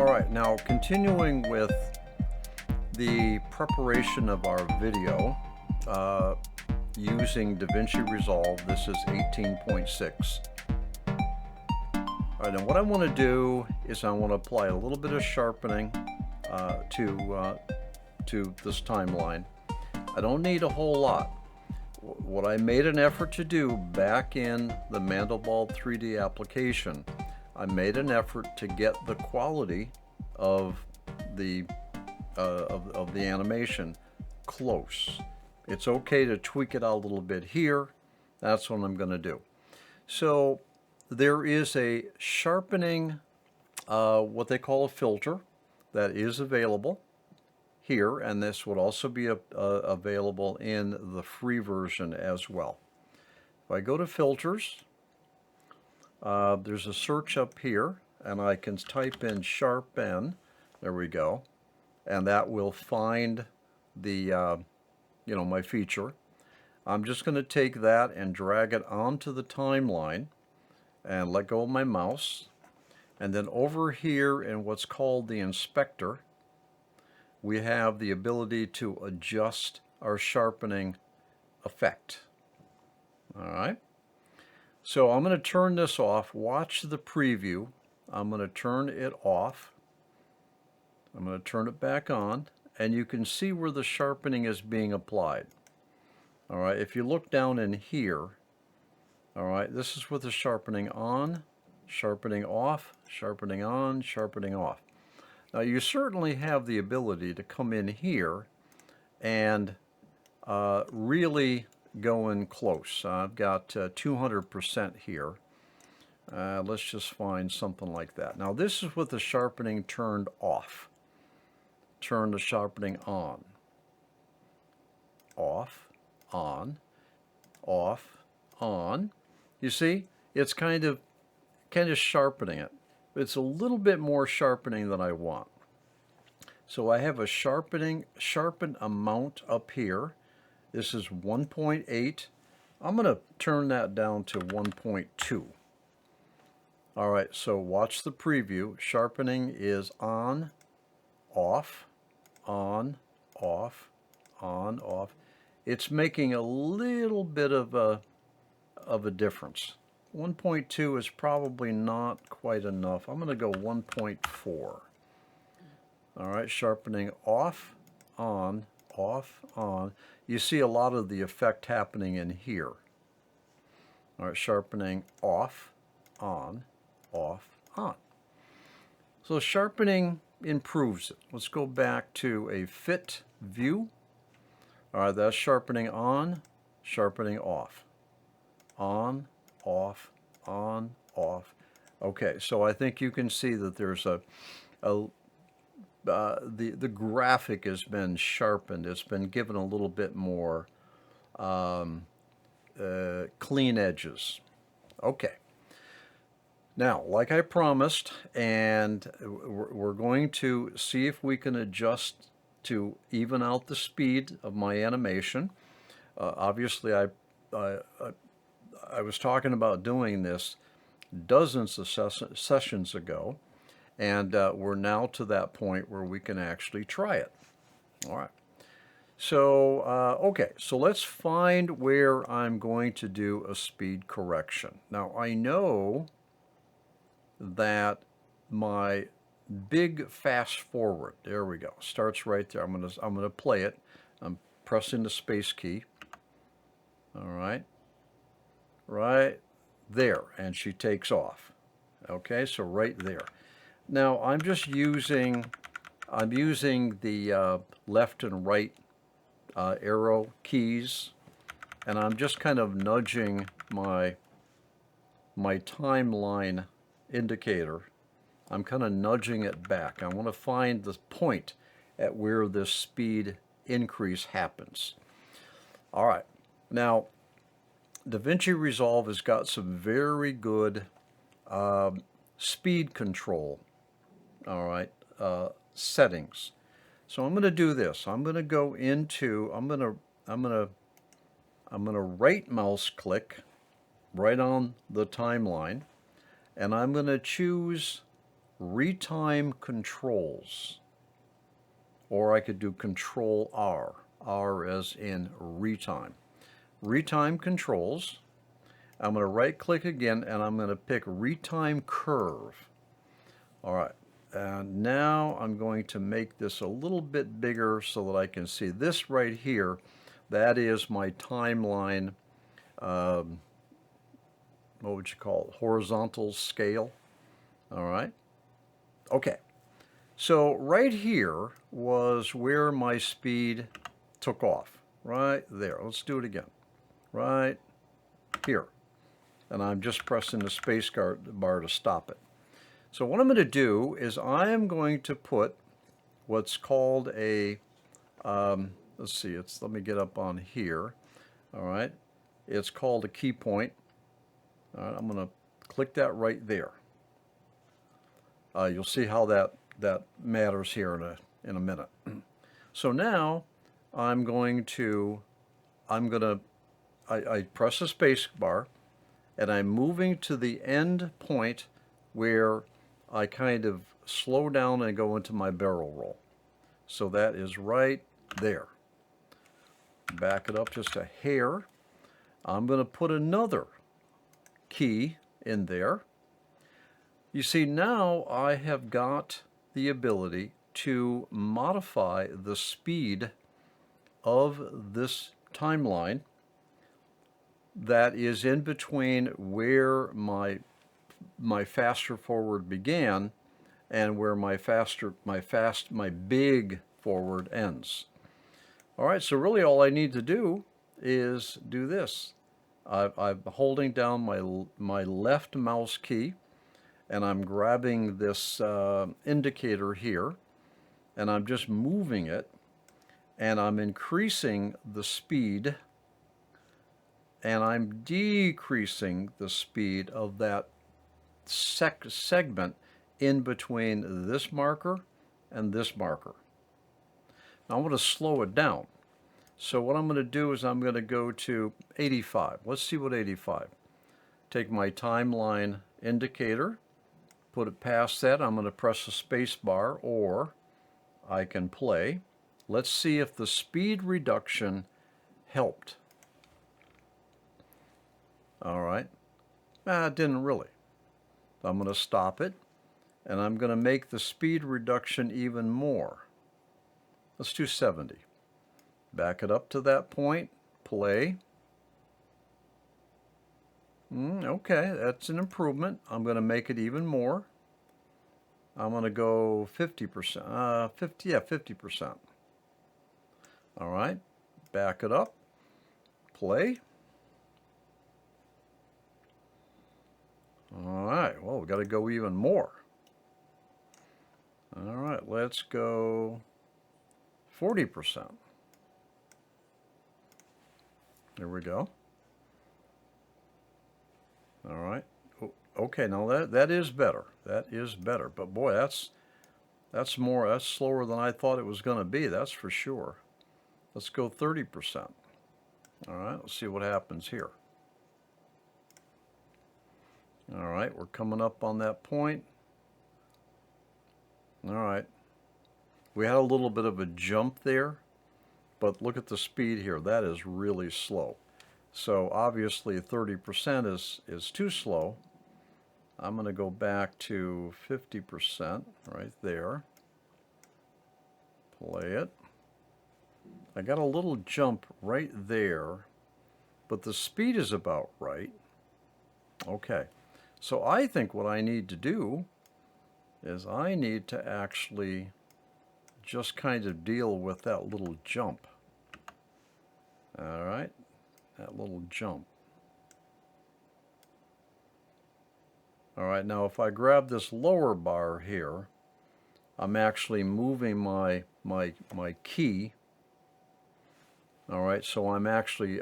All right, now continuing with the preparation of our video using DaVinci Resolve. This is 18.6. All right, and what I want to do is I want to apply a little bit of sharpening to this timeline. I don't need a whole lot. What I made an effort to do back in the Mandelbulb3D application, I made an effort to get the quality of the animation close. It's okay to tweak it out a little bit here. That's what I'm going to do. So there is a sharpening, what they call a filter, that is available here, and this would also be available in the free version as well. If I go to filters, there's a search up here, and I can type in sharpen. There we go, and that will find the my feature. I'm just going to take that and drag it onto the timeline and let go of my mouse, and then over here in what's called the inspector, we have the ability to adjust our sharpening effect. All right. So I'm going to turn this off. Watch the preview. I'm going to turn it off. I'm going to turn it back on, and you can see where the sharpening is being applied. All right. If you look down in here, all right, this is with the sharpening on, sharpening off, sharpening on, sharpening off. Now you certainly have the ability to come in here and really go in close. I've got 200% here. Let's just find something like that. Now this is with the sharpening turned off. Turn the sharpening on. Off, on, off, on. You see, it's kind of sharpening it. It's a little bit more sharpening than I want. So I have a sharpened amount up here. This is 1.8. I'm going to turn that down to 1.2. All right, so watch the preview. Sharpening is on, off, on, off, on, off. It's making a little bit of a difference. 1.2 is probably not quite enough. I'm going to go 1.4. All right, sharpening off, on, off, on. You see a lot of the effect happening in here. All right, sharpening off, on, off, on. So sharpening improves it. Let's go back to a fit view. All right, that's sharpening on, sharpening off. On, off, on, off. Okay, so I think you can see that there's the graphic has been sharpened. It's been given a little bit more clean edges. Okay. Now, like I promised, and we're going to see if we can adjust to even out the speed of my animation. Obviously, I was talking about doing this dozens of sessions ago, and we're now to that point where we can actually try it. All right. So, okay, so let's find where I'm going to do a speed correction. Now, I know that my big fast forward, there we go, starts right there. I'm gonna play it. I'm pressing the space key. All right. Right there, and she takes off. Okay, so right there. Now I'm just using the left and right arrow keys, and I'm just kind of nudging my timeline indicator. I'm kind of nudging it back. I want to find the point at where this speed increase happens. All right, now DaVinci Resolve has got some very good speed control, all right, settings. So I'm going to do this. I'm going to go into, I'm going to right mouse click right on the timeline, and I'm going to choose retime controls, or I could do Control R, R as in retime. Retime controls. I'm going to right click again and I'm going to pick retime curve. All right, and now I'm going to make this a little bit bigger so that I can see this right here. That is my timeline, what would you call it, horizontal scale. All right, okay. So right here was where my speed took off, right there. Let's do it again, right here. And I'm just pressing the space bar to stop it. So what I'm going to do is I am going to put what's called a, let's see, let me get up on here. All right, it's called a key point. All right, I'm going to click that right there. You'll see how that matters here in a minute. So now I press the space bar and I'm moving to the end point where I kind of slow down and go into my barrel roll. So that is right there. Back it up just a hair. I'm going to put another key in there. You see, now I have got the ability to modify the speed of this timeline that is in between where my faster forward began and where my big forward ends. All right, so really all I need to do is do this. I'm holding down my left mouse key and I'm grabbing this indicator here and I'm just moving it and I'm increasing the speed and I'm decreasing the speed of that segment in between this marker and this marker. Now I'm going to slow it down. So what I'm going to do is I'm going to go to 85. Let's see what 85. Take my timeline indicator, put it past that. I'm going to press the space bar, or I can play. Let's see if the speed reduction helped. All right. It didn't really. I'm going to stop it, and I'm going to make the speed reduction even more. Let's do 70. Back it up to that point, play. Okay, that's an improvement. I'm going to make it even more. I'm going to go 50%. 50%. All right, back it up, play. All right, well, we've got to go even more. All right, let's go 40%. There we go. All right. Okay, now that is better. That is better. But boy, that's slower than I thought it was going to be. That's for sure. Let's go 30%. All right, let's see what happens here. All right, we're coming up on that point. All right. We had a little bit of a jump there, but look at the speed here. That is really slow. So obviously 30% is too slow. I'm going to go back to 50% right there. Play it. I got a little jump right there, but the speed is about right. Okay, so I think what I need to do is I need to actually just kind of deal with that little jump. All right, that little jump. All right, now if I grab this lower bar here, I'm actually moving my key. All right, so I'm actually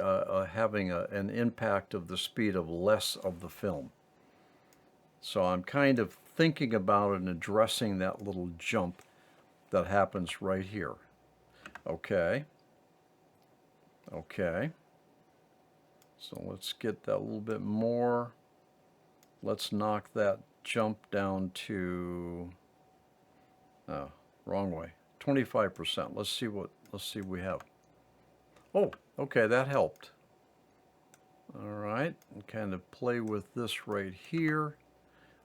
having an impact of the speed of less of the film. So I'm kind of thinking about it and addressing that little jump that happens right here. Okay. Okay. So let's get that a little bit more. Let's knock that jump down to, wrong way, 25%. Let's see what we have. Oh, okay, that helped. All right, and kind of play with this right here.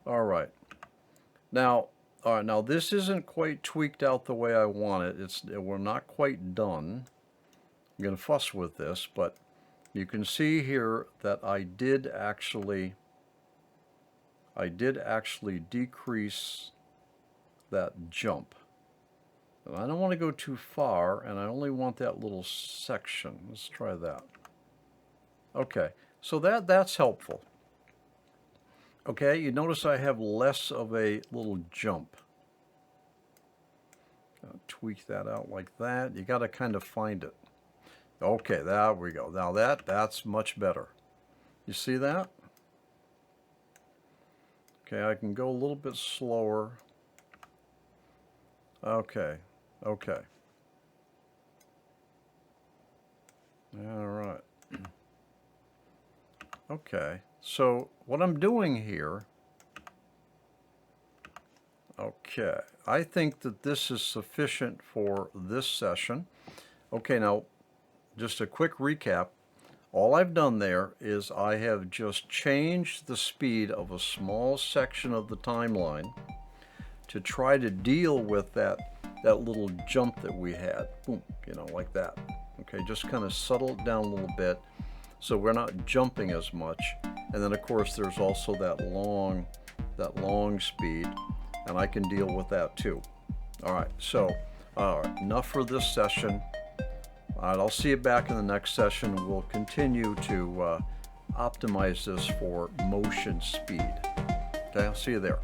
All right. Now, now this isn't quite tweaked out the way I want it. We're not quite done. I'm going to fuss with this, but you can see here that I did actually decrease that jump. And I don't want to go too far, and I only want that little section. Let's try that. Okay, so that's helpful. Okay, you notice I have less of a little jump. Tweak that out like that. You got to kind of find it. Okay, there we go. Now that's much better. You see that? Okay, I can go a little bit slower. Okay, okay. All right. Okay, so what I'm doing here, okay, I think that this is sufficient for this session. Okay, now, just a quick recap. All I've done there is I have just changed the speed of a small section of the timeline to try to deal with that little jump that we had. Boom, you know, like that. Okay, just kind of settle it down a little bit so we're not jumping as much. And then of course there's also that long speed, and I can deal with that too. All right, so enough for this session. All right, I'll see you back in the next session. We'll continue to optimize this for motion speed. Okay, I'll see you there.